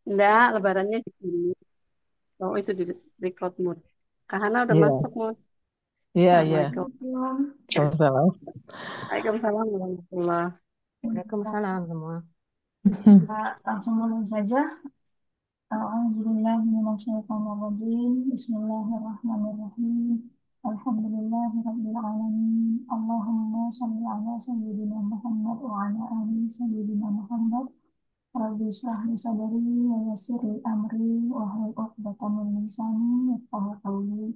Enggak, lebarannya di sini. Oh, itu di record mood. Kahana udah Iya, masuk mood. iya, iya. Assalamualaikum. Waalaikumsalam. Waalaikumsalam warahmatullahi. Waalaikumsalam semua. Kita langsung mulai saja. A'udzubillahiminasyaitonirrajim. Bismillahirrahmanirrahim. Alhamdulillahirabbil alamin. Allahumma shalli ala sayyidina Muhammad wa ala ali sayyidina Muhammad. Rabbi shrah li sadri wa yassir li amri wa hlul 'uqdatam min lisani yafqahu qawli.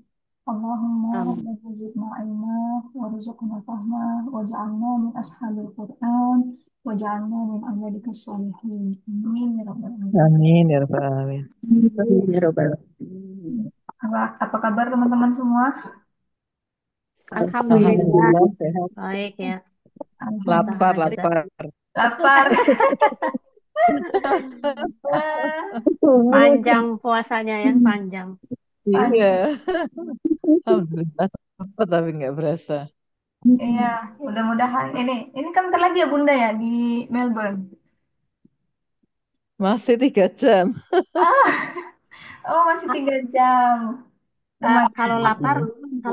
Allahumma Amin. rabbana zidna ilma warzuqna fahma waj'alna min ashabil Qur'an waj'alna min ibadikas sholihin. Amin ya rabbal alamin. Amin ya rabbal alamin. Amin, ya Robbal alamin. Apa kabar teman-teman semua? Alhamdulillah. Alhamdulillah sehat. Baik ya. Lapar, Mudah-mudahan Alhamdulillah. juga. lapar. Lapar. Eh, Panjang puasanya ya, panjang. Panjang. Iya. Alhamdulillah cepet tapi nggak berasa. Iya, mudah-mudahan ini kan bentar lagi ya Bunda ya di Melbourne. Masih 3 jam. Ah, oh masih 3 jam. Lumayan. Kalau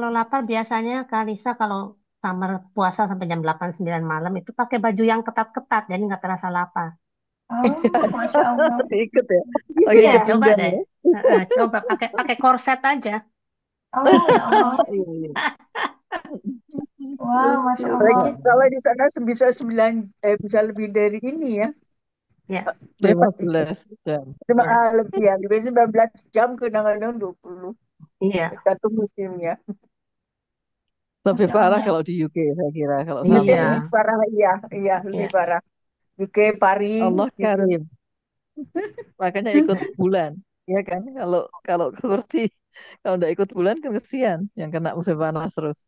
lapar, Iya. biasanya Kalisa kalau summer puasa sampai jam 8 9 malam itu pakai baju yang ketat-ketat jadi nggak terasa lapar. Oh, Masya Allah. Diikut ya. Gitu Pakai Iya, ya. ikut coba pinggang deh. ya. Coba pakai pakai korset aja. Oh, ya Allah. Iya, iya. Wah, Masya Iya. Allah. Apalagi kalau di sana bisa bisa lebih dari ini ya. Ya, Berapa? 15 jam. Lebih ya. Lebih 19 jam kadang-kadang 20. iya, Tergantung musimnya. Lebih Masya parah Allah. kalau di UK saya kira kalau UK summer ya. lebih iya, parah, iya, iya lebih iya. parah. UK Paris Allah gitu. Karim. Makanya ikut bulan. Ya kan? Kalau kalau seperti kalau nggak ikut bulan kan kesian yang kena musim panas terus.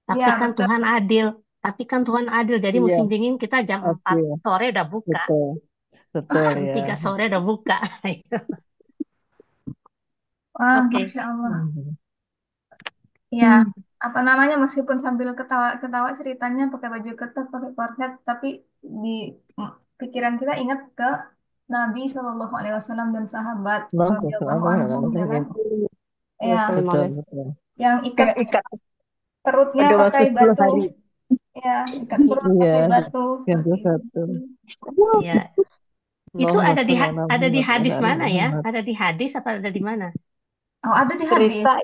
Tapi Ya, kan betul. Tuhan adil. Tapi kan Tuhan adil. Jadi musim Iya, dingin kita jam 4 oke. sore udah buka. Betul. Betul Jam ya. 3 sore udah buka. Wah, Oke. Masya Allah. Hmm. Ya, apa namanya meskipun sambil ketawa-ketawa ceritanya pakai baju ketat, pakai korset, tapi di pikiran kita ingat ke Nabi Shallallahu Alaihi Wasallam dan sahabat Nah, radhiyallahu anhum ya kan? Ya, betul, Wassalamualaikum. betul. yang ikat Yang ikat perutnya ada waktu pakai 10 batu, hari. ya, ikat perut Iya, pakai batu yang seperti itu. satu. Iya. Itu Allahumma sholli ala ada di Muhammad wa ala hadis ali mana ya? Muhammad. Ada di hadis apa ada di mana? Oh, Cerita.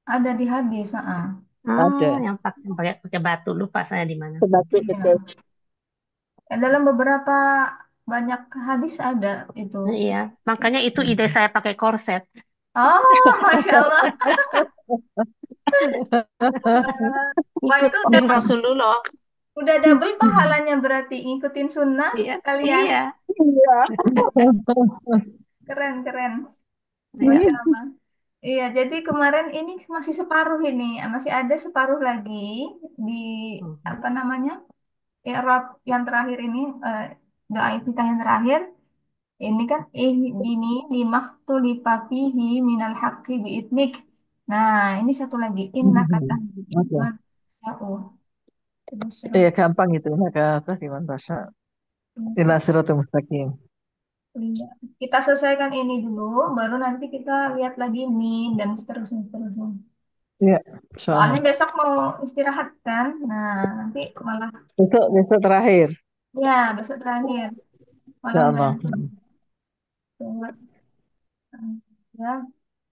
ada di hadis, ah. Oh, Ada. yang pakai pakai batu. Lupa saya di mana. Sebatu betul. Iya. Dalam beberapa banyak hadis ada itu. Iya, makanya itu ide saya pakai korset. Oh, Masya Allah. Wah, itu Ngikutin Rasulullah. udah double pahalanya berarti ngikutin sunnah Iya, sekalian. iya, Iya. Keren, keren. iya. Masya Allah. Iya, jadi kemarin ini masih separuh ini, masih ada separuh lagi di Mhm. apa namanya Iqrab yang terakhir ini, doa iftitah yang terakhir. Ini kan dini limaktulifa fihi minal haqqi biidnik. Nah, ini satu lagi inna kata Oke. man ya'u. Terus, Iya, gampang itu. Maka atas iman rasa. Ila siratul mustaqim. iya. Kita selesaikan ini dulu, baru nanti kita lihat lagi min dan seterusnya seterusnya. Iya, insya Soalnya Allah. besok mau istirahat kan, nah nanti malah Besok, besok terakhir. ya besok terakhir malah Insya Allah. ngantuk. Ya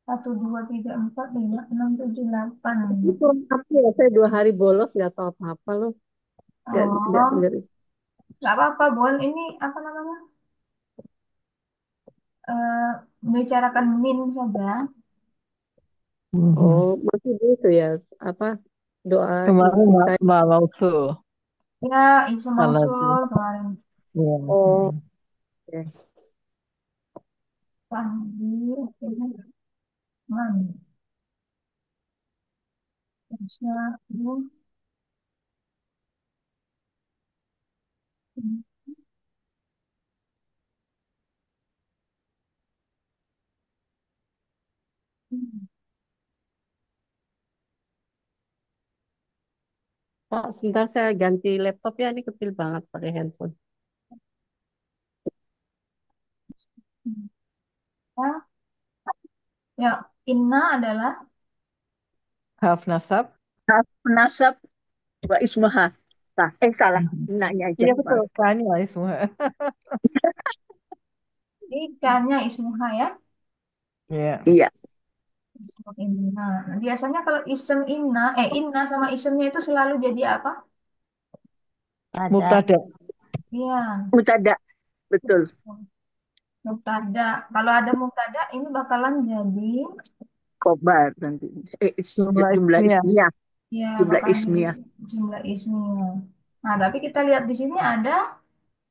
1 2 3 4 5 6 7 8. Ini kurang apa ya? Saya 2 hari bolos nggak tahu apa-apa loh. Nggak Oh, denger. nggak apa-apa, Bon. Ini apa namanya? Eh, Membicarakan min saja. Mhm. Oh, masih itu ya. Apa doa Kemarin kita? mau Ya, isu Alati. mausul kemarin. Iya. Oh, oke. Tahdir, man. Insya Allah. Pak, sebentar saya ganti laptop ya. Ini kecil banget pakai handphone. Ya, inna adalah Haf nasab. Nasab wa ismuha. Salah. Nanya aja. Iya betul, kanya semua. ikannya ismuha ya. Iya. Iya. Ismu inna. Nah, biasanya kalau isem inna, inna sama isemnya itu selalu jadi apa? Ada. Mubtada. Iya, Mutada. Betul. mubtada. Kalau ada mubtada ini bakalan jadi Kobar nanti. Jumlah Jumlah ismiyah. ismiyah. ya Jumlah bakalan jadi ismiyah. jumlah isminya. Nah, tapi kita lihat di sini ada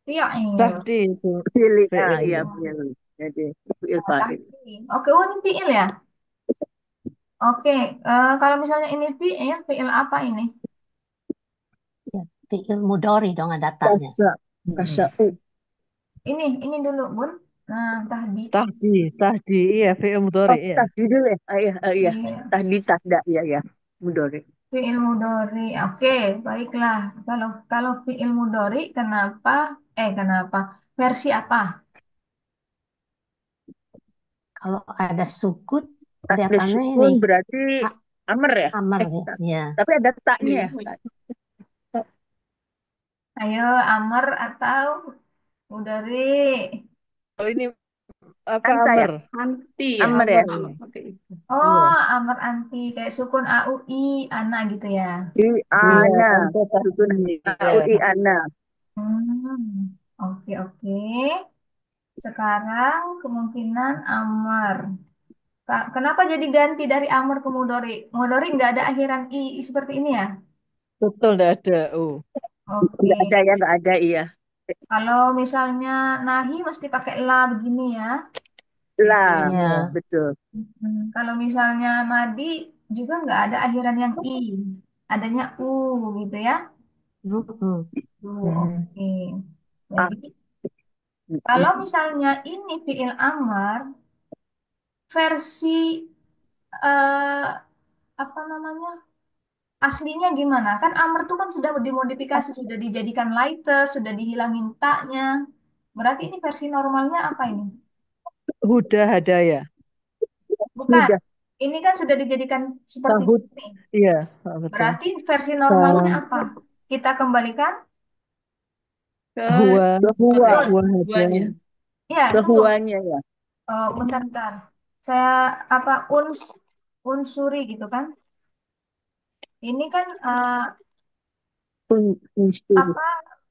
fi'il. Tahdi itu. Pilih. Fi'il. Iya, pilih. Jadi, fi'il Nah, fa'il. tahdi. Oke, oh ini fi'il ya. Oke, kalau misalnya ini fi'il, fi'il apa ini? Ya, fi'il mudhari dong ada taknya. Kasa. Mm-mm. Kasa'u. Ini dulu, Bun. Nah, tahdi. Tahdi, iya, fi'il mudhari, Oh, iya. tadi dulu ya? Iya, iya. Iya. Tadi tahda, iya, iya. Mudore. Fi'il mudhari. Oke, baiklah. Kalau fi'il mudhari kenapa? Versi apa? Kalau ada sukut, Ada kelihatannya ini sukun berarti a- amer ya? amar Eh, ya. Ya. tapi ada taknya ya? Iya. Ayo, amr atau mudhari? Kalau ini apa Anta ya? Amr? Anti ya Amer ya? Amr kalau ini. pakai itu. Oh, Iya. amr anti kayak sukun AUI ana gitu ya. I Iya, ana. anta Sukun tahdi. Iya. A-U-I ana. Oke, oke. Sekarang kemungkinan amr. Kenapa jadi ganti dari amr ke mudhari? Mudhari nggak ada akhiran i seperti ini ya? Betul, enggak ada. Oh. Nggak Oke. ada ya, nggak ada, iya. Kalau misalnya nahi mesti pakai la begini ya. Lah, Ya. betul. Kalau misalnya madi juga nggak ada akhiran yang i, adanya u gitu ya. Mm-mm. Mhm. Oke. Ah, Jadi kalau mm, misalnya ini fiil amar versi eh, apa namanya aslinya gimana? Kan amar itu kan sudah dimodifikasi, sudah dijadikan lighter, sudah dihilangin taknya. Berarti ini versi normalnya apa ini? Huda hadaya. Bukan. Mudah. Ini kan sudah dijadikan seperti Tahud. ini. Iya, betul. Berarti versi normalnya Ta- apa? Kita kembalikan. Ke Huwa. pakai Good. Huwa duanya. hadaya. Ya, tunggu. Kehuanya ya. Bentar, bentar. Saya apa unsuri gitu kan? Ini kan Unsur. apa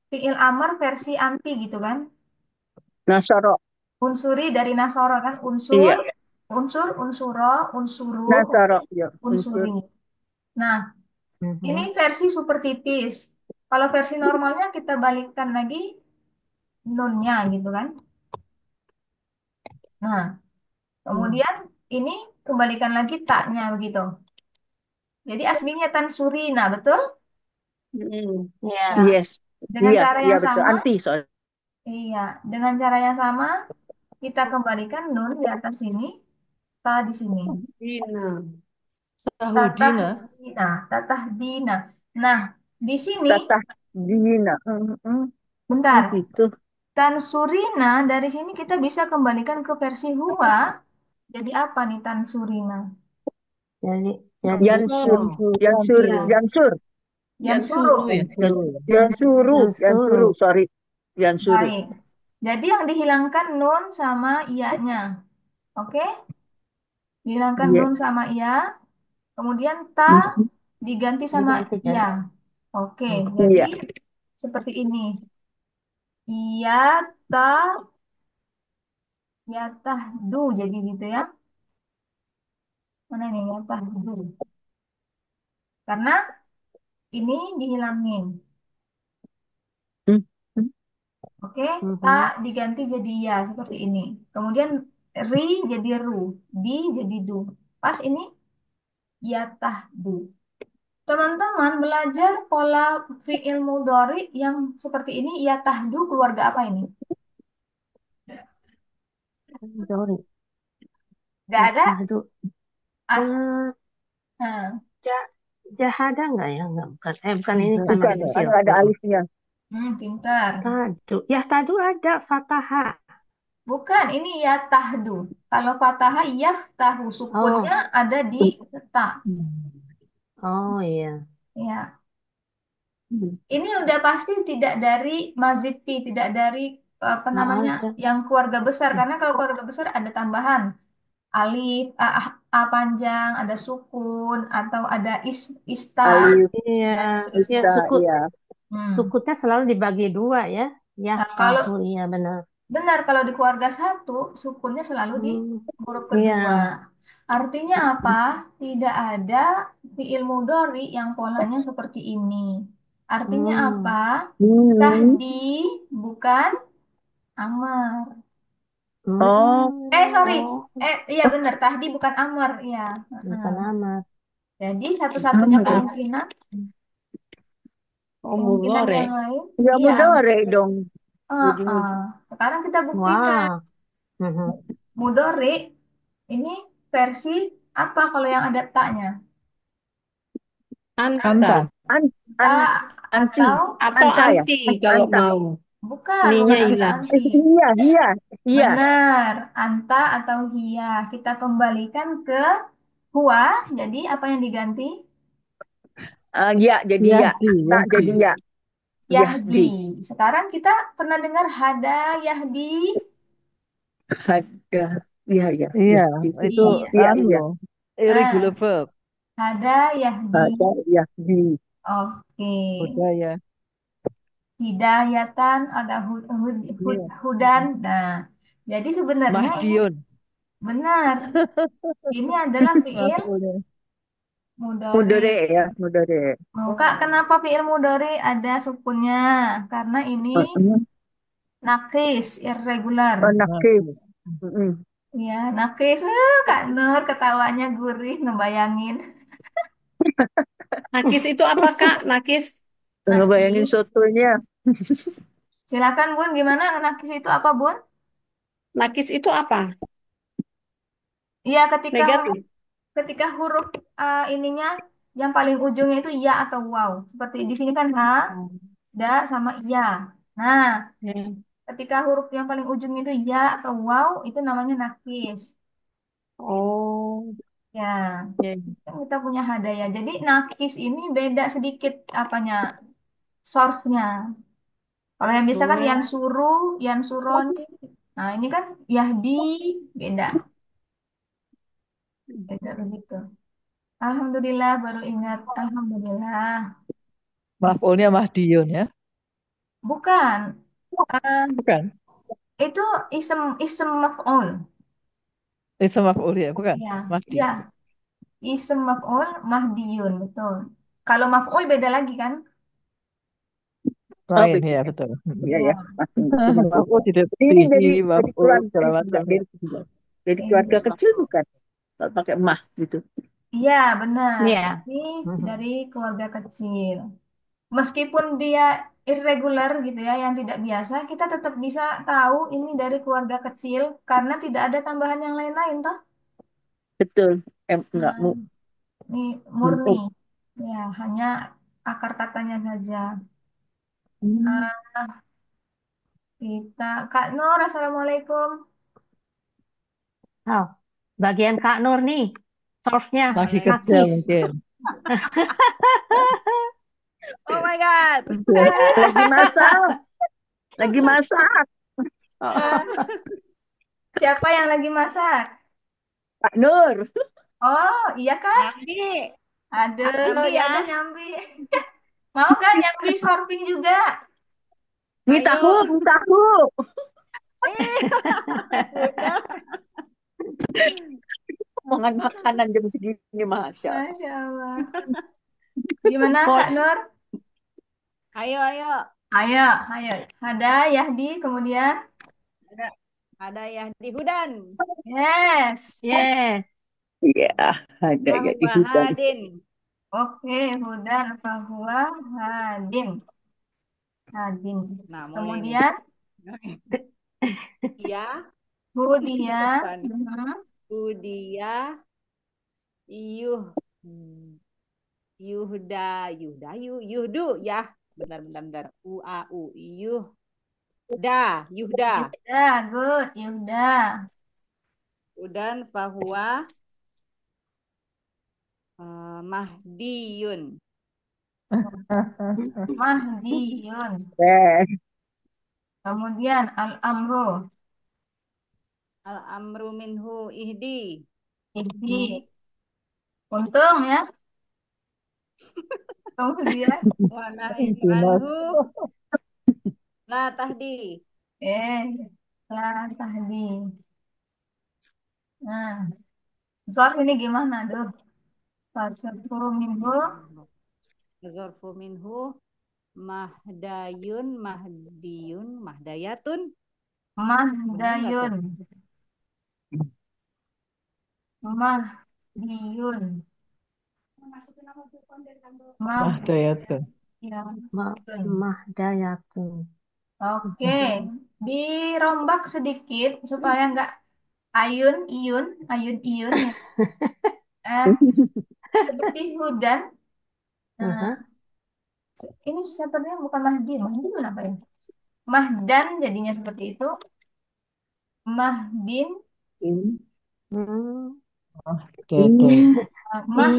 fiil amar versi anti gitu kan? Nasoro. Unsuri dari nasoro kan? Iya. Unsuro, unsuru, Nasoro. Ya. unsuri. Unsur. Nah, ini Mhm. versi super tipis. Kalau versi normalnya kita balikkan lagi nunnya gitu kan? Nah, Hmm. kemudian ini kembalikan lagi taknya begitu. Jadi aslinya tansurina, betul? Mm. Ya. Nah, Yes. dengan Iya, cara iya yang betul. sama, Anti soal. iya, dengan cara yang sama kita kembalikan nun di atas sini, ta di sini. Dina. Tatah Tahudina. dina, tatah dina. Nah, di sini, Tatah dina. Oh bentar, gitu. tansurina dari sini kita bisa kembalikan ke versi huwa. Jadi apa nih tansurina? Jadi jadi Yansur. Oh, Yansur. Iya, Yansur. yang yang suruh. suruh ya. Yang suruh ya. Yansuru. yang Yansuru. suruh. Sorry. Yansuru. Baik. Jadi yang dihilangkan nun sama iya-nya. Oke? Dihilangkan Yes. nun sama iya. Kemudian ta Mhm. diganti sama Diganti iya. kan? Oke, jadi Iya. seperti ini. Iya, ta, ya tahdu jadi gitu ya. Mana ini ya tahdu? Karena ini dihilangin. Hmm. Hmm. Oke, ta Mhm. diganti jadi ya seperti ini. Kemudian ri jadi ru, di jadi du. Pas ini ya tahdu. Teman-teman belajar pola fi'il mudhari yang seperti ini ya tahdu keluarga apa ini? Sorry. Gak Ya, ada tahdu. as. Eh, Nah, ja- Jahada nggak ya? Nggak, bukan. Bukan ini Enggak. kan Bukan masih ya. Kan kecil. nggak ada alifnya. pintar. Tadu. Ya, tadu ada fathah. Bukan, ini ya tahdu. Kalau fathah yaftahu, sukunnya Oh, ada di ta. oh iya. Ya, ini udah pasti tidak dari mazid fi, tidak dari apa Nggak namanya ada. yang keluarga besar. Karena kalau keluarga besar ada tambahan alif, a panjang, ada sukun, atau ada ista Alif, Iya, dan ya seterusnya. Ista, ya. Hmm. sukutnya selalu dibagi dua ya. Ya, Nah, kalau tahu iya benar. benar kalau di keluarga satu, sukunnya selalu di Hmm, huruf iya. kedua. Artinya apa? Tidak ada fiil mudhari yang polanya seperti ini. Artinya apa? Hmm. Hmm. Tahdi bukan amar. Oh, Sorry. Oh, Iya benar. Tahdi bukan amar. Iya. Heeh. bukan amat. Jadi satu-satunya Amr. kemungkinan, Oh, kemungkinan yang mudhari. lain, Ya iya. mudore dong. Jadi Heeh. Sekarang kita buktikan. Wah. Mhm. Mudhari ini versi apa kalau yang ada taknya? Anta. Anta. an, an, Tak anti. atau Atau Anta ya? anti kalau Anta. mau. bukan, Ninya bukan anta hilang. anti. Iya, iya, iya. Benar, anta atau hia. Kita kembalikan ke huwa. Jadi apa yang diganti? Ya, jadi ya. Yahdi, Tak Yahdi. jadi ya. Yahdi. Yahdi. Sekarang kita pernah dengar hada Yahdi? Ada. Iya, iya. Iya, Yahdi. itu Iya. Iya, anu, iya. irregular Ah, verb, hada Yahdi. Ada Yahdi. Oke. budaya. Hidayatan ada Iya. hudan. Nah, jadi sebenarnya ini Mahdiun, benar. Ini adalah fiil maf'ulnya. mudhari. Mudore ya, mudore. Oh, Kak, Oh. kenapa fiil mudhari ada sukunnya? Karena ini nakis, irregular. Oh, nakif. Mahdi. Mm-mm. Ya, nakis. Kak Nur ketawanya gurih ngebayangin. Nakis itu apa, Kak? Nakis. Ngebayangin Nakis. sotonya. Silakan Bun, gimana nakis itu apa Bun? Nakis itu apa? Iya, ketika Negatif. ketika huruf ininya yang paling ujungnya itu ya atau waw. Seperti di sini kan ha, Oh, da sama ya. Nah, ya. ketika huruf yang paling ujungnya itu ya atau waw itu namanya nakis. Oh, Ya. ya. Kan kita punya hadaya. Jadi nakis ini beda sedikit apanya sortnya. Kalau yang biasa kan Oh, yan suroni. Nah ini kan Yahdi beda, beda begitu. Alhamdulillah baru ingat. Alhamdulillah. Maf'ulnya Mahdiun ya. Bukan. Eh, Bukan. itu isem maf'ul. Itu maf'ul ya, bukan. Ya, Mahdi. ya. Isem maf'ul mahdiyun betul. Kalau maf'ul beda lagi kan? Oh, Lain beda. ya, betul. Mm-mm. Iya, ya. Ya. Pasti itu maf'ul. Maf'ul tidak Ini bihi, dari maf'ul keluarga, segala enggak, macam ya. dari keluarga. Dari keluarga Iya. kecil bukan? Kalau pakai mah gitu. Iya, benar. Iya. Ini Mhm. dari keluarga kecil. Meskipun dia irregular gitu ya, yang tidak biasa, kita tetap bisa tahu ini dari keluarga kecil karena tidak ada tambahan yang lain-lain, toh. Betul. Enggak Nah, mu. ini murni. mu- Ya, hanya akar katanya saja. Hmm. Ah, Kak Nur, Assalamualaikum. Oh, bagian Kak Nur nih, solve-nya Lagi kerja nakis. mungkin. oh my God. Lagi masak. Lagi masak. Oh, Siapa yang lagi masak? Pak Nur. Oh, iya Kak. nyambi. Aduh, Nyambi ya ya. udah nyambi. Mau kan nyambi surfing juga? Mie tahu, Ayo. mie tahu. Eh, udah. Omongan makanan jam segini, Masya Allah. Masya Allah. Gimana Kak Pol- Nur? Ayo, ayo. Ayo, ayo. Ada Yahdi, kemudian. Ada, ada ya di Hudan. Yes. Yes, Iya, ada ya di Bahwa hutan. Hadin. Oke, Hudan bahwa Hadin. Hadin. Nah, mulai nih. Kemudian Ya, Hudia. bukan. Budia, Yuh, Yuhda, Yuhdayu, Yuhdu, ya. Bentar, bentar, bentar. U, A, U, Yuh, Yuhda. Yuda, good. Yuda. Udan fahuwa mahdiyun. Mahdiyun. Eh, Kemudian al-amru. Al-amru minhu ihdi. Ihdi. Untung ya. Kemudian, Wa nahyun Dinas. anhu la tahdi. la tahdi. Nah, soal ini gimana, Duh? Fasirku minhu. Zarfu minhu mahdayun, mahdiyun, mahdayatun. Bener nggak tuh? Mahdayun. Mahdiyun. Mahdayatun. Mahdayatun. Mahdayatun. Oke, dirombak sedikit supaya nggak ayun, ya. Eh, seperti hudan. Nah, Mhm. ini sebenarnya bukan Mahdi apa ya? Mahdan jadinya seperti itu. Mahdin, Hmm, Mahdatan.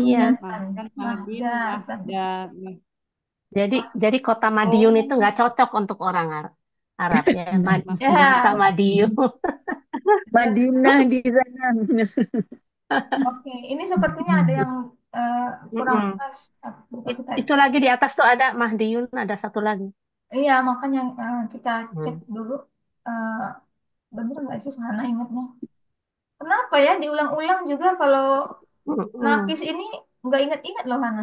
iya. mahdatan, Mahdan, mahdin, mahdatan. Jadi kota Madiun itu Oh, nggak cocok untuk orang Arab ya. Kota Ya, Madiun. Madinah di sana. oke. Ini sepertinya ada yang eh, kurang Mm-mm. pas. Coba kita Itu cek. lagi di atas tuh ada Mahdiun, ada satu lagi. Iya, makanya kita cek Hmm. dulu. Eh, bener nggak sih sana ingatnya? Kenapa ya diulang-ulang juga kalau Mm-mm. Nafis ini nggak ingat-ingat loh Hana.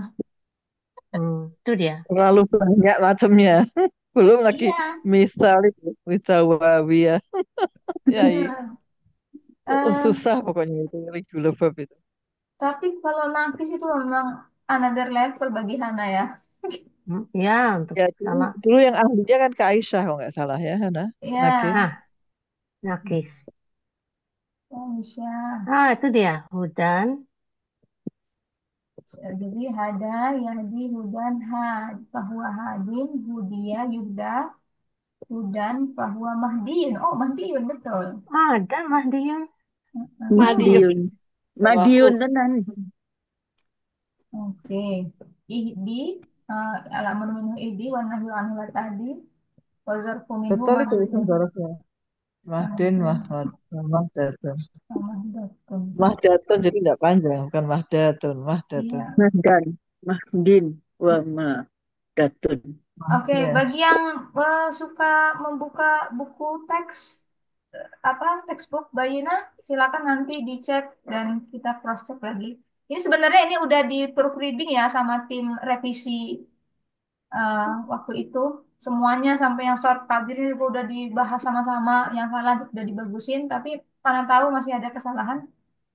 Itu dia. Terlalu banyak macamnya. Belum lagi Iya, misal itu, misal wawiyah. Ya, benar. Eh, susah pokoknya itu regular verb itu. tapi kalau Nafis itu memang another level bagi Hana ya. Ya, untuk Ya, sama. dulu yang ahlinya kan ke Aisyah kalau nggak salah ya, Hana. Nakis. Ya, Nah, nakis. Aisyah. Itu dia. Hudan. Jadi hada, yahdi, hudan, had. Bahwa hadin, hudia, yuhda, hudan, bahwa mahdiyun. Oh, mahdiyun, betul. Ada Mahdiun. Hmm, Madiun. Madiun. Ya, Madiun makhluk. tenan. oke. Ihdi, alamar minhu ihdi, wa nahyu anhu la tahdi, wa zarfu minhu Betul itu isim mahdiyun. zarofnya. Mahdin, Mahdiyun, Mahmud, Mahdatun. mahdatun. Mahdatun jadi nggak panjang, bukan Mahdatun, Mahdatun. Iya. Mahdan. Mahdin. Wa Mahdatun. Oke, Iya. bagi yang suka membuka buku teks textbook Bayina, silakan nanti dicek dan kita cross check lagi. Ini sebenarnya ini udah di proofreading ya sama tim revisi waktu itu. Semuanya sampai yang short tabir ini juga udah dibahas sama-sama, yang salah udah dibagusin, tapi mana tahu masih ada kesalahan,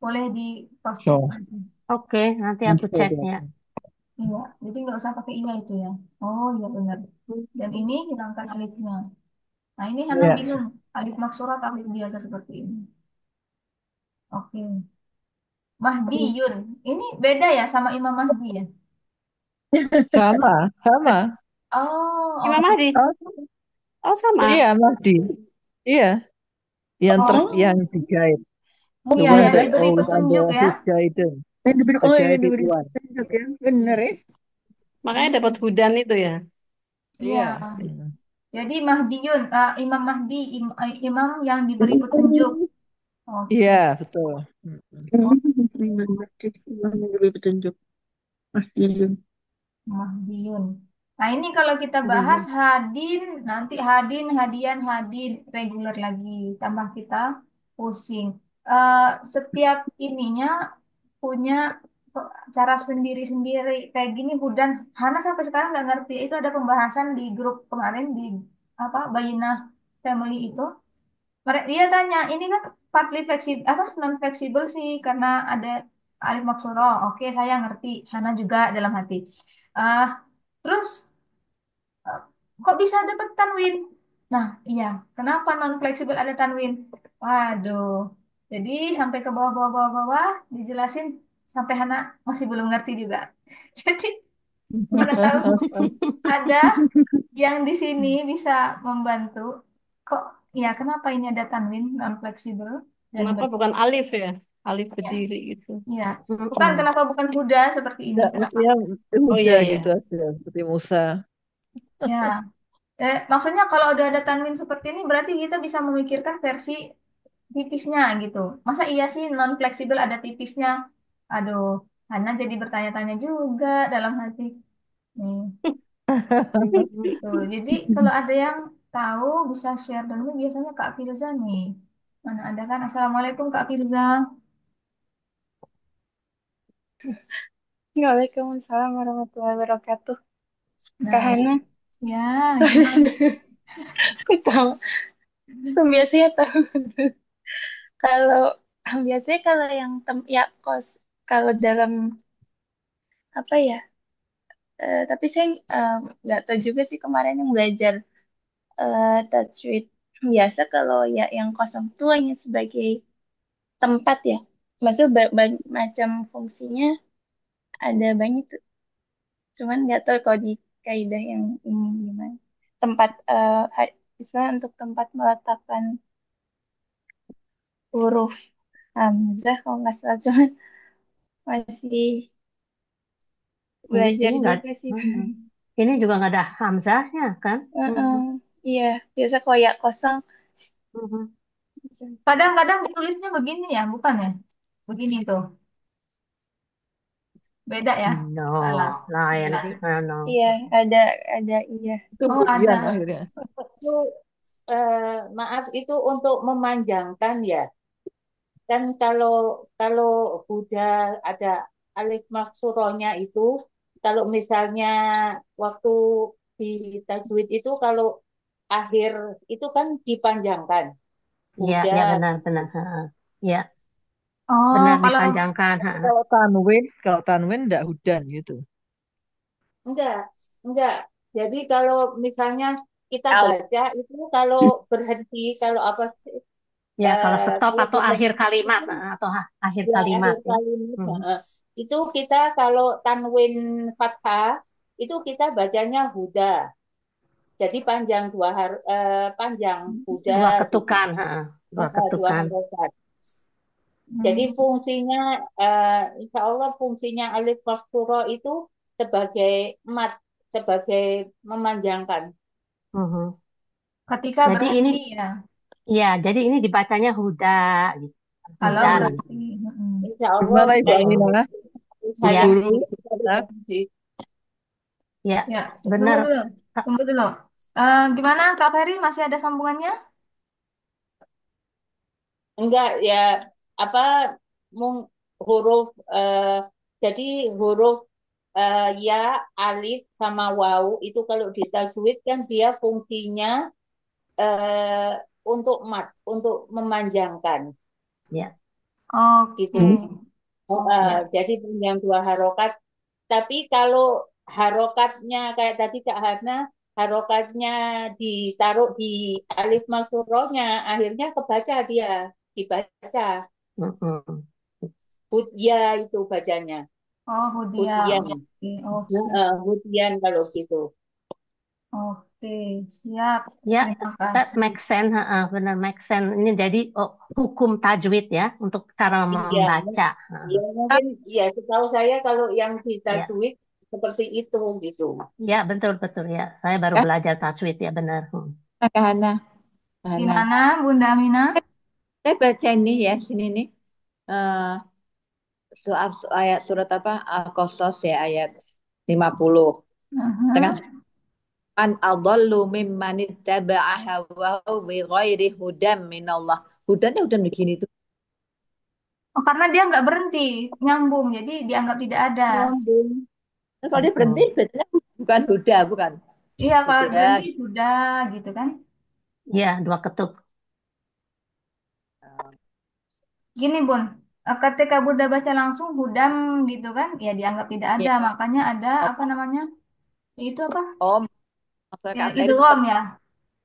boleh di cross check So, lagi. Oke, nanti aku bisa cek ya. dia. Iya, jadi nggak usah pakai iya itu ya. Oh iya benar. Dan ini hilangkan alifnya. Nah ini Hana Iya, bingung, alif maksurah atau alif biasa seperti ini. Oke. Mahdiyun. Ini beda ya sama Imam Mahdi ya? sama, sama. Oh, Imam oke. Mahdi. Oh, Oh, Iya, sama. Mahdi. Iya, yang Oh, digait. The iya one yang that diberi always under petunjuk ya. his guidance. The oh ya guided diberi one. petunjuk ya. Bener ya. Makanya dapat Hmm, hudan itu ya. iya. Iya. Mm. Jadi Mahdiyun, Imam Mahdi, imam yang diberi petunjuk. Oke. Iya, betul. Mm. Oh, Imam Mahdi. Imam yang diberi petunjuk. Mahdiyun. Mahdiyun. Nah, ini kalau kita bahas Mahdiyun. hadin, nanti hadin, hadian, hadin, reguler lagi. Tambah kita pusing. Eh, Setiap ininya punya cara sendiri-sendiri. Kayak gini, Hudan. Hana sampai sekarang nggak ngerti. Itu ada pembahasan di grup kemarin di apa Bayinah Family itu. Mereka dia tanya, ini kan partly fleksibel apa non fleksibel sih karena ada alif maksuro. Oke, saya ngerti. Hana juga dalam hati. Ah, terus eh, kok bisa dapat tanwin? Nah, iya. Kenapa non fleksibel ada tanwin? Waduh. Jadi sampai ke bawah-bawah dijelasin sampai Hana masih belum ngerti juga. Jadi mana tahu ada yang di sini bisa membantu. kok ya kenapa ini ada tanwin non fleksibel dan Kenapa bukan alif ya? Alif ya, berdiri gitu. ya. Bukan kenapa bukan Huda seperti ini? Enggak, Kenapa? mestinya Oh Huda iya ya. gitu aja, seperti Musa. Ya. Maksudnya kalau udah ada tanwin seperti ini berarti kita bisa memikirkan versi tipisnya gitu. Masa iya sih non fleksibel ada tipisnya? Aduh, Hana jadi bertanya-tanya juga dalam hati. Nih, gitu. Jadi kalau ada yang tahu bisa share dulu biasanya Kak Firza nih. Mana ada kan? Assalamualaikum Kak Firza. Waalaikumsalam warahmatullahi wabarakatuh. Kak Nah, Hana, ya gimana? aku tahu. Aku biasanya tahu. Kalau biasanya kalau yang ya kos kalau dalam apa ya? Tapi saya nggak tahu juga sih kemarin yang belajar tajwid biasa kalau ya yang kosong itu hanya sebagai tempat ya. Maksudnya macam fungsinya ada banyak tuh. Cuman nggak tahu kalau di kaidah yang ini gimana. Tempat istilah untuk tempat meletakkan huruf hamzah kalau nggak salah cuman masih belajar Ini enggak, juga sih. ini juga nggak ada hamzahnya kan? Heeh. Iya, biasa kalau ya kosong. Mhm. Kadang-kadang ditulisnya begini ya, bukan ya? Begini tuh. Beda ya? No, Salah. lain. Jadi, No. Iya, ada iya. Itu oh Budian ada. akhirnya. Itu maaf itu untuk memanjangkan ya. Kan kalau kalau Buddha ada alif maksuronya itu, kalau misalnya waktu di tajwid itu kalau akhir itu kan dipanjangkan. Iya, Buddha. ya benar. Heeh. Ya, Oh, benar kalau dipanjangkan. Heeh. Kalau Tanwin enggak Hudan gitu. Enggak, enggak. Jadi kalau misalnya kita Tahu. baca itu kalau berhenti, kalau apa sih, Ya, kalau stop kalau atau akhir berhenti kalimat itu atau akhir ya kalimat akhir ya. kalimat. Mhm. Itu kita kalau tanwin fathah itu kita bacanya huda. Jadi panjang panjang huda Dua gitu. ketukan, heeh. Dua Dua ketukan. harokat. Jadi hmm, fungsinya insya Allah fungsinya alif maksuro itu sebagai mat, sebagai memanjangkan. Mhm. ketika Jadi ini, berhenti ya. ya, jadi ini dibacanya huda, gitu. Kalau Hudan. berhenti. Insya Allah Gimana Ibu tidak Aminah? Bu saya Ya, Guru? tidak bisa Nah, berhenti. ya, Ya, tunggu benar. dulu. Tunggu dulu. Gimana Kak Ferry? Masih ada sambungannya? Enggak ya apa mung- huruf jadi huruf ya, alif sama waw itu kalau di tajwid kan dia fungsinya eh, untuk mat, untuk memanjangkan Ya. gitu. Oke. Ya. Jadi yang dua harokat. Tapi kalau harokatnya kayak tadi Kak Hana, harokatnya ditaruh di alif maksurohnya, akhirnya kebaca dia, dibaca. Mhm. Hudya itu bacanya. Oh, Hudia. Hudyan. Oke, oke. Hudyan kalau gitu. Oke, siap. Ya, Terima that kasih. make sense, heeh, benar make sense. Ini jadi hukum tajwid ya untuk cara Iya, membaca. ya mungkin ya setahu saya kalau yang di Ya, tajwid seperti itu gitu. ya betul ya. Saya baru Ya, belajar tajwid ya benar. Kak Hana. Kak Hana. Gimana, Bunda Mina? Saya baca ini ya, sini nih. Eh ayat surat apa? Al-Qasas ya, ayat 50. Tengah Aha. an adallu mimman ittaba'a hawahu bighairi hudam minallah. Hudannya udah begini tuh. Oh, karena dia nggak berhenti, nyambung, jadi dianggap tidak ada. Nyambung. Nah, kalau dia berhenti, Mhm. bacanya bukan huda, bukan. Iya, kalau Huda. berhenti sudah gitu kan. Ya, dua ketuk. Gini, Bun, ketika Bunda baca langsung hudam gitu kan, ya dianggap tidak ada. Ya. Makanya ada Oh, apa namanya? Itu apa? oh, maksudnya Kak Ferry Idgham ya.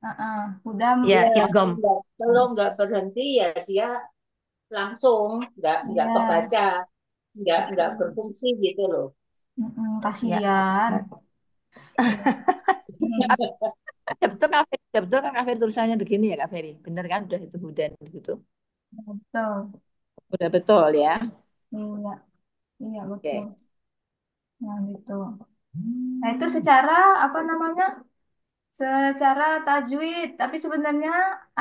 Heeh, hudam. Ya, Ya, idgom. kalau nggak berhenti ya dia langsung nggak Iya. kebaca, nggak berfungsi gitu loh. Ya. Kasihan. Ya betul Kak Ferry, ya betul kan Kak Ferry tulisannya begini ya Kak Ferry. Bener kan udah itu hudan gitu. Betul. Udah betul ya. Iya, iya betul. Oke. Nah, gitu. Nah, itu secara apa namanya? Secara tajwid, tapi sebenarnya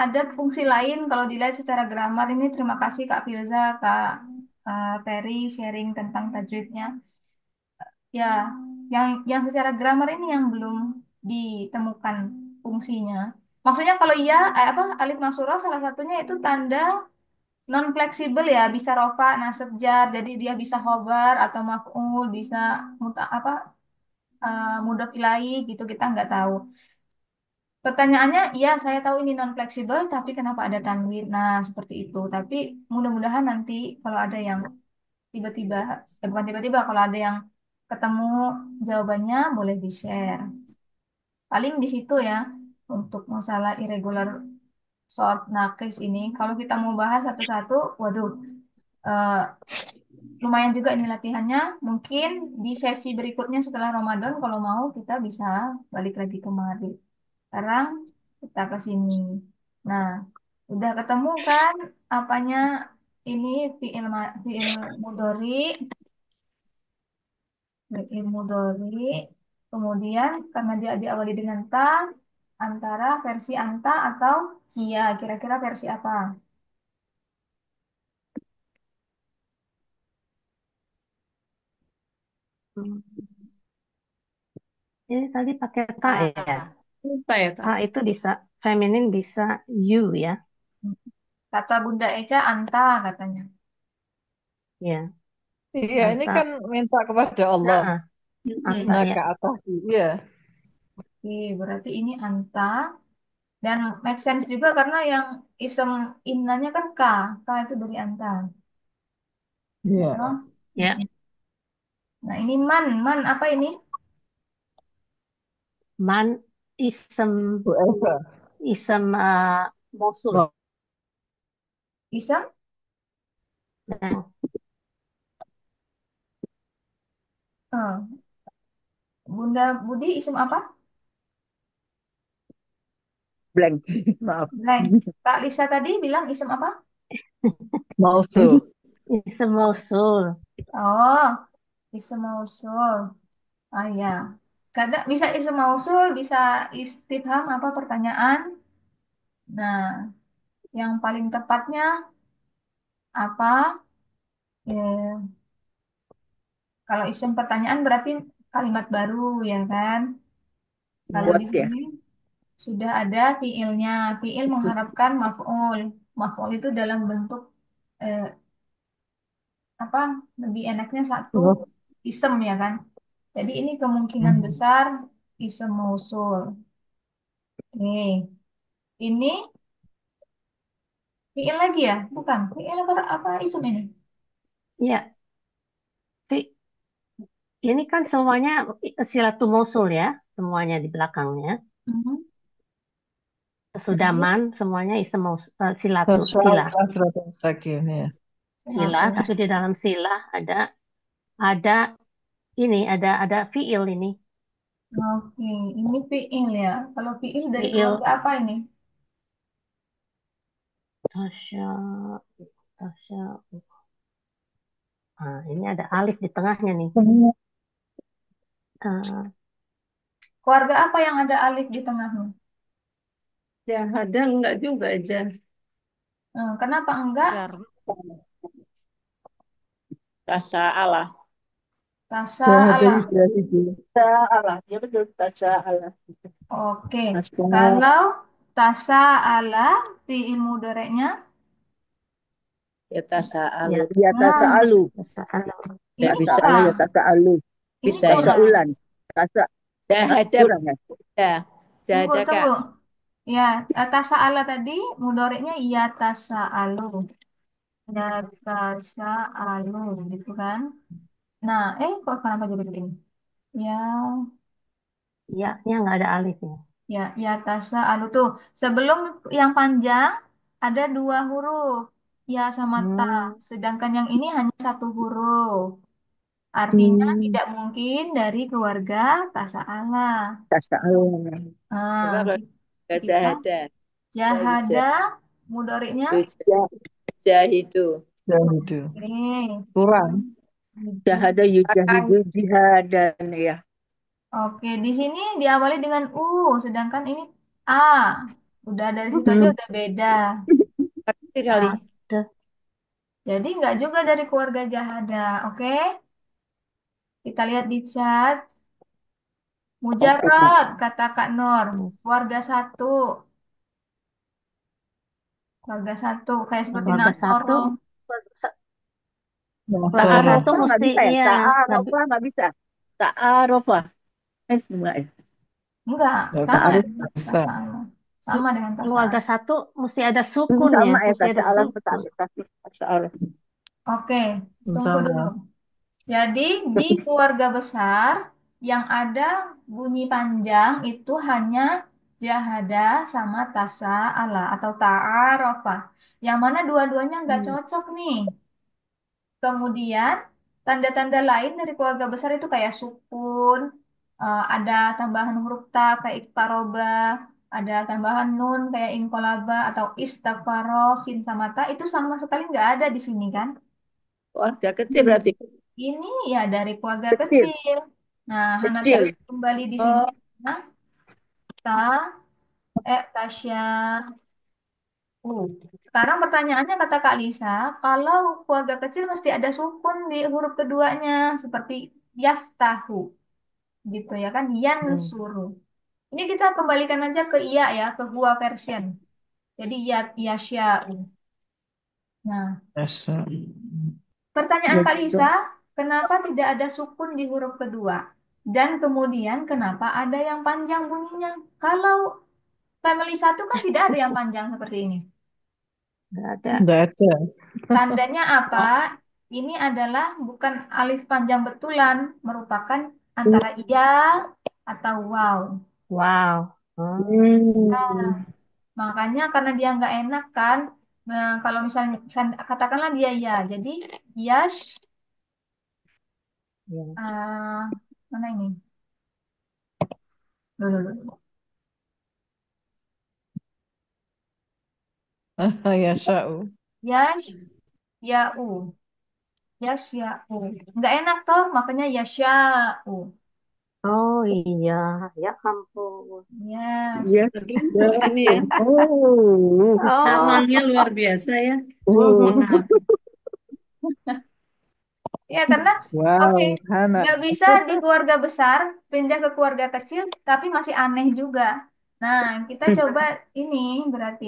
ada fungsi lain kalau dilihat secara grammar ini. Terima kasih Kak Filza, Kak Ferry sharing tentang tajwidnya. Ya, yang secara grammar ini yang belum ditemukan fungsinya. Maksudnya kalau iya, apa alif maksurah salah satunya itu tanda non fleksibel ya, bisa rofa, nasab, jar. Jadi dia bisa khobar atau maf'ul, bisa apa mudhof ilaih gitu kita nggak tahu. Pertanyaannya, iya saya tahu ini non fleksibel, tapi kenapa ada tanwin? Nah, seperti itu. Tapi mudah-mudahan nanti kalau ada yang tiba-tiba, bukan tiba-tiba, kalau ada yang ketemu jawabannya boleh di-share. Paling di situ ya untuk masalah irregular sort nakis ini. Kalau kita mau bahas satu-satu, waduh, eh, lumayan juga ini latihannya. Mungkin di sesi berikutnya setelah Ramadan, kalau mau kita bisa balik lagi kemari. Sekarang kita ke sini. Nah, udah ketemu kan apanya ini fiil mudhari, fiil mudhari. Kemudian karena dia diawali dengan ta, antara versi anta atau kia, kira-kira versi apa? Hmm. Ini tadi pakai ta ya. Lupa ya, Kak. Ta itu bisa feminin bisa you ya. Kata Bunda Eca anta katanya. Ya, Iya, ini anta. kan minta kepada Allah. Nah, anta Nah, ya. ke atas. Iya. Oke, berarti ini anta dan make sense juga karena yang isem innanya kan K. K itu dari anta. Iya. Oh, Ya, nah ini man apa ini? man isem Bu Eva. isem mosul. Mau Isem? Nah, Oh, Bunda Budi isem apa? Blank. Maaf. Blank. Kak Lisa tadi bilang isem apa? Mausul. isem mosul. Oh, isem mausul. Ah ya. Kadang bisa isem mausul, bisa istifham apa pertanyaan. Nah, yang paling tepatnya apa? Ya, kalau isem pertanyaan berarti kalimat baru ya kan? Kalau Ya, di Buat ya. sini sudah ada fiilnya. Fiil mengharapkan maf'ul. Maf'ul itu dalam bentuk eh, apa? Lebih enaknya satu Oh. isem ya kan? Jadi ini kemungkinan Hmm. besar isem mausul. Oke. Ini fiil lagi ya? Bukan. Fiil apa isem ini? ya. Fi- Ini kan semuanya silatu mosul ya, semuanya di belakangnya. Mhm. Sesudah Jadi, man semuanya isem silatu Sosial sila. kelas mustaqim ya. Sila, oke. tapi di dalam sila ada ada fiil ini. Oke, ini fiil ya. Kalau fiil dari Fiil keluarga apa ini? tasya tasya. Nah, ini ada alif di tengahnya nih. Eh, Keluarga apa yang ada alif di tengahnya? Ya, ada enggak juga aja. Kenapa enggak? Jar. Tasa Allah. Rasa Syahada Allah. itu. Allah. Ya betul. Tasa Allah. Oke. Tasa Kalau tasa ala fiil mudhari'nya, Ya tasa alu. ya, Ya tasa nah, alu. kesalahan. Tidak ini bisa ya kurang. tasa alu. Ini Bisa ya. kurang. Ulan. Tasa. Dah ada. Ini Kurang ya. Dah. tunggu, Ada Kak. tunggu. Ya, tasa ala tadi mudhari'nya ya tasa alu. Ya tasa alu gitu kan. Nah, kok kenapa jadi begini? Ya, Ya, nggak ada alifnya. ya tasa alu tuh. Sebelum yang panjang ada dua huruf. Ya sama ta. Hmm, Sedangkan yang ini hanya satu huruf. Artinya Hmm. tidak mungkin dari keluarga tasa'ala. Tasawuf. Coba Nah, kalau gajah kita ada. jahada Yujah. mudoriknya. Yujah. Jahidu. Jahidu. Oke. Kurang. Jahada yujahidu jihadan ya. Oke, di sini diawali dengan sedangkan ini A. Udah dari situ aja Hmm. udah beda. Pasti kali. Nah, jadi nggak juga dari keluarga jahada. Oke, kita lihat di chat. Mujarrad, kata Kak Nur. Keluarga satu. Keluarga satu, kayak seperti Keluarga satu, Nasoro. keluarga Nasoro. satu Ta'arofah nggak mesti bisa ya? iya nggak Ta'arofah nggak bisa. Ta'arofah. Enggak ya. Enggak, Nggak sama Ta'aruf. dengan bisa. Tasa'ala. Sama dengan keluarga Tasa'ala. satu mesti ada sukun ya, Sama ya mesti ada tasa'alah sukun. tasa'alah. Oke, tunggu dulu. Sama. Jadi di keluarga besar yang ada bunyi panjang itu hanya jahada sama tasa'ala atau ta'arofah. Yang mana dua-duanya nggak cocok nih. Kemudian tanda-tanda lain dari keluarga besar itu kayak sukun, ada tambahan huruf ta kayak iktaroba, ada tambahan nun kayak inkolaba atau istaghfaro, sin sama ta itu sama sekali nggak ada di sini kan? Keluarga kecil berarti. Ini ya dari keluarga Kecil, kecil. Nah, Hana kecil. tulis kembali di sini. Oh, Nah, ta, tasya, u. Sekarang pertanyaannya kata Kak Lisa, kalau keluarga kecil mesti ada sukun di huruf keduanya seperti yaftahu gitu ya kan yansuru. Ini kita kembalikan aja ke iya ya, ke gua version. Jadi ya yasya'u. Nah, Yasa. pertanyaan Kak Betul. Lisa, kenapa tidak ada sukun di huruf kedua? Dan kemudian kenapa ada yang panjang bunyinya? Kalau family satu kan tidak ada yang panjang seperti ini. Nggak ada. Nggak ada. Tandanya apa? Ini adalah bukan alif panjang betulan, merupakan antara iya atau wow. Wow. Nah, Hmm. makanya karena dia nggak enak kan, nah, kalau misalnya katakanlah dia ya, jadi yash, Ya. mana ini? Dulu, dulu. Yasa'u. Yash, yau, yash, yau. Nggak enak toh, makanya yashau. Oh iya, ya ampun. Yes. Iya. Ya. Ini ya, Oh. Oh, hafalnya luar biasa ya. Oh. Maaf. Ya, karena oke, Wow, Hana. nggak bisa di keluarga besar pindah ke keluarga kecil, tapi masih aneh juga. Nah, kita coba ini berarti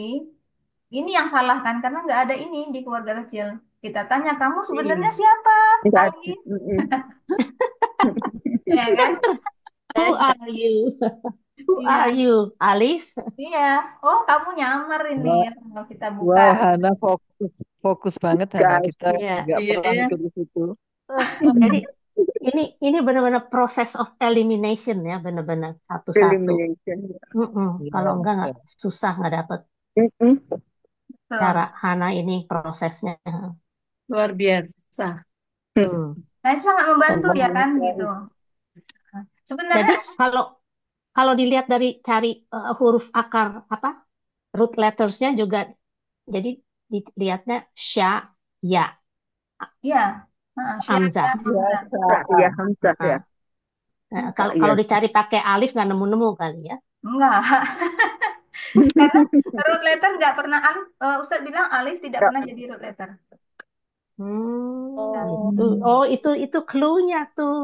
ini yang salah kan, karena nggak ada ini di keluarga kecil. Kita tanya, kamu sebenarnya Iya. siapa? Enggak. Alif, ya kan? who are you? Who are Iya, you? Alif? iya. Oh, kamu nyamar ini. Wow, Kalau kita buka. wow, Hana fokus, fokus banget Hana. Guys, Kita Iya. nggak Iya pernah ya. ikut di situ. Jadi ini benar-benar proses of elimination ya, benar-benar satu-satu. elimination. Iya, Kalau enggak betul. susah nggak dapet Mm-mm. cara Betul. Hana ini prosesnya. Luar biasa. Hmm. Nah, itu sangat membantu ya Tantangan kan, sekali. gitu. Jadi Sebenarnya, kalau kalau dilihat dari cari huruf akar apa root lettersnya juga, jadi dilihatnya sya, ya, ya, hamzah. Hamzah. Iya, Biasa. Hamzah ya. Nah, Kak, kalau iya. kalau dicari pakai alif nggak nemu-nemu kali ya. Enggak. Karena root letter nggak pernah alif. Ustadz bilang alif tidak pernah jadi root letter. Hmm, Nah, itu. Oh, itu clue-nya tuh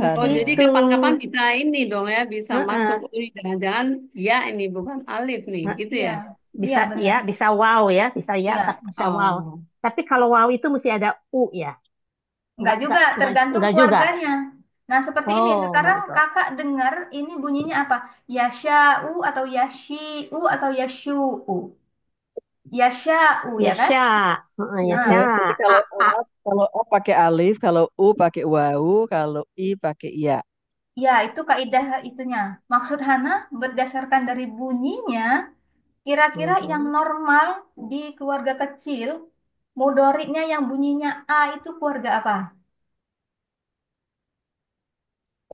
di Oh, Tambahannya. jadi situ. kapan-kapan bisa ini dong ya, bisa masuk. Heeh. Ini jangan-jangan ya ini bukan alif nih, Nah, gitu iya, ya. iya bisa ya, benar. bisa wow ya, bisa ya, Iya, bisa wow. Oh, Tapi kalau wow itu mesti ada u ya, enggak juga, tergantung enggak juga. keluarganya. Nah, seperti ini. Oh, Sekarang baru tahu. kakak dengar ini bunyinya apa? Yasha'u atau yashi'u atau yashu'u. Yasha'u Ya ya kan? sya, heeh, ya Ya, sya, Nah, jadi a kalau a. A pakai alif, kalau U pakai wawu, kalau I pakai iya. ya itu kaidah itunya. Maksud Hana berdasarkan dari bunyinya, kira-kira yang Mhm. normal di keluarga kecil, mudoriknya yang bunyinya A itu keluarga apa?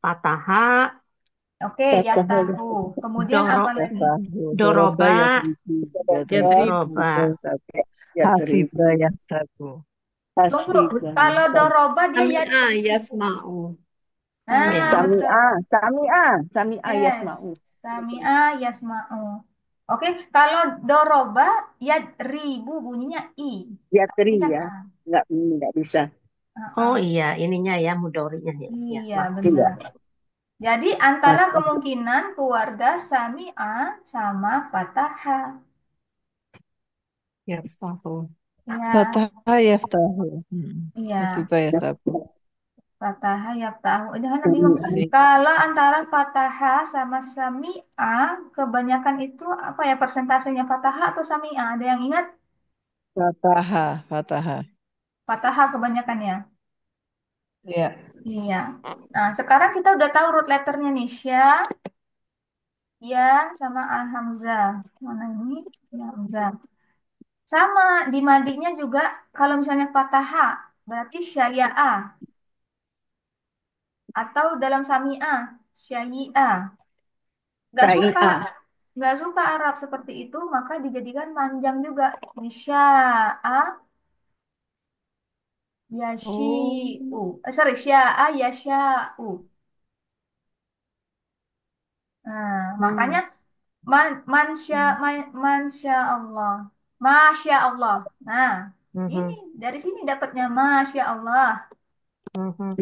fataha, Oke, ya Fatahah tahu. Kemudian doro, apa lagi? Tahu. Doroba doroba, ya seribu. Yadrib. doroba. ya Hasiba beribu. ya sabu. Tunggu, Hasiba kalau doroba dia ya. Sami'a yasma'u. Nah, Ya. Sami'a. betul. Sami'a Yes, yasma'u. sami'a yasma'u. Oke, kalau doroba ya ribu bunyinya i. Yadri Iya ya, kan? nggak bisa. Oh Heeh. iya, ininya ya mudorinya ya. Ya, Iya, maaf. Iya. benar. Jadi antara kemungkinan keluarga sami'a sama fataha. Yastahu. Ya, Fatahah ya tahu. iya. Hasiba ya sabu. Fataha ya tahu. Ini Hana bingung. Sami'a. Kalau antara fataha sama sami'ah, kebanyakan itu apa ya persentasenya fataha atau sami'ah? Ada yang ingat? Fatahah, fatahah. Fataha kebanyakannya. Ya. Iya. Nah, sekarang kita udah tahu root letternya nih. Sya, ya, sama al-hamzah. Mana ini? Ya, hamzah. Sama, di madinya juga kalau misalnya fataha, berarti syariah. Atau dalam sami'ah, syai'ah. Nggak suka, Sai'ah. nggak suka Arab seperti itu, maka dijadikan panjang juga. Sya'a Oh. yashi'u. Sorry, sya'a yasha'u. Nah, makanya mansya Allah. Masya Allah. Nah, ini Mhm, dari sini dapatnya Masya Allah. mhm.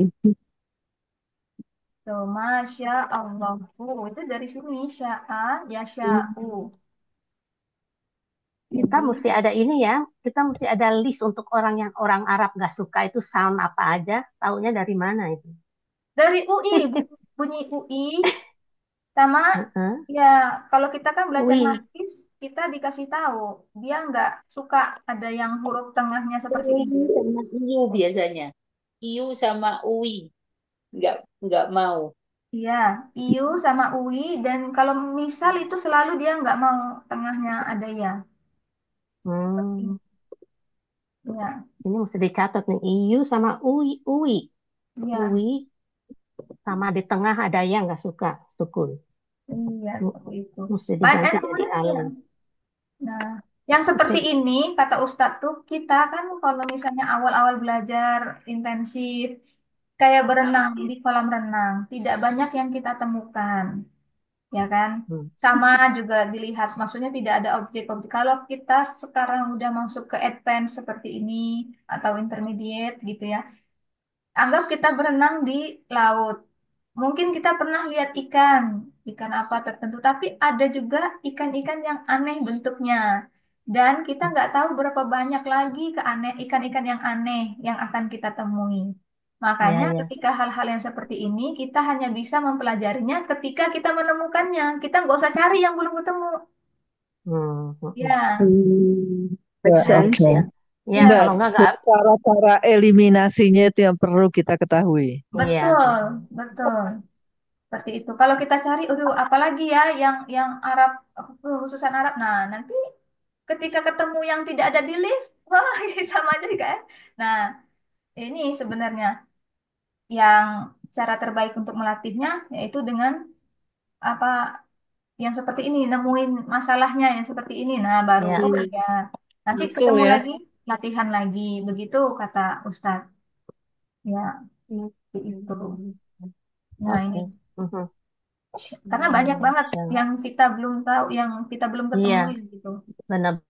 Tuh, Masya Allahu. Itu dari sini sya'a yasha'u. Kita Jadi mesti ada ini ya. Kita mesti ada list untuk orang yang orang Arab nggak suka itu sound apa aja. Taunya dari mana itu? dari UI, bunyi UI sama Heeh. ya kalau kita kan belajar Wih. nafis, kita dikasih tahu dia nggak suka ada yang huruf tengahnya seperti ini. Sama iu biasanya. Iu sama ui. Nggak mau. Iya, IU sama UI dan kalau misal itu selalu dia nggak mau tengahnya ada ya. Seperti ini. Hmm. Ya, Ini mesti dicatat nih. Iyu sama Ui. Ui. iya, Ui sama di tengah ada yang nggak suka sukun. iya M- seperti itu. Mesti diganti jadi Kemudian ya. alun. Nah, yang seperti Oke. ini kata Ustadz tuh kita kan kalau misalnya awal-awal belajar intensif kayak berenang di kolam renang, tidak banyak yang kita temukan, ya kan? Hmm. Sama juga dilihat, maksudnya tidak ada objek-objek. Kalau kita sekarang udah masuk ke advance seperti ini atau intermediate gitu ya, anggap kita berenang di laut. Mungkin kita pernah lihat ikan, ikan apa tertentu, tapi ada juga ikan-ikan yang aneh bentuknya. Dan kita nggak tahu berapa banyak lagi ikan-ikan yang aneh yang akan kita temui. Ya, Makanya ya. ketika hal-hal yang seperti ini, kita hanya bisa mempelajarinya ketika kita menemukannya. Kita nggak usah cari yang belum ketemu. Hmm, hmm, hmm. Ya, Hmm, make Ya, sense. oke. Ya, ya Enggak, kalau nggak. cara-cara eliminasinya itu yang perlu kita ketahui. Iya. betul, betul. Seperti itu. Kalau kita cari, aduh, apalagi ya yang Arab, khususan Arab. Nah, nanti ketika ketemu yang tidak ada di list, wah, sama aja kan? Nah, ini sebenarnya yang cara terbaik untuk melatihnya yaitu dengan apa yang seperti ini, nemuin masalahnya yang seperti ini. Nah, baru Ya. oh Hmm. iya, nanti Langsung ketemu ya. lagi, latihan lagi, begitu kata Ustadz. Ya, seperti itu. Nah, ini Oke. Mhm. karena banyak banget Ya. yang kita belum tahu, yang kita belum Iya, ketemuin gitu. benar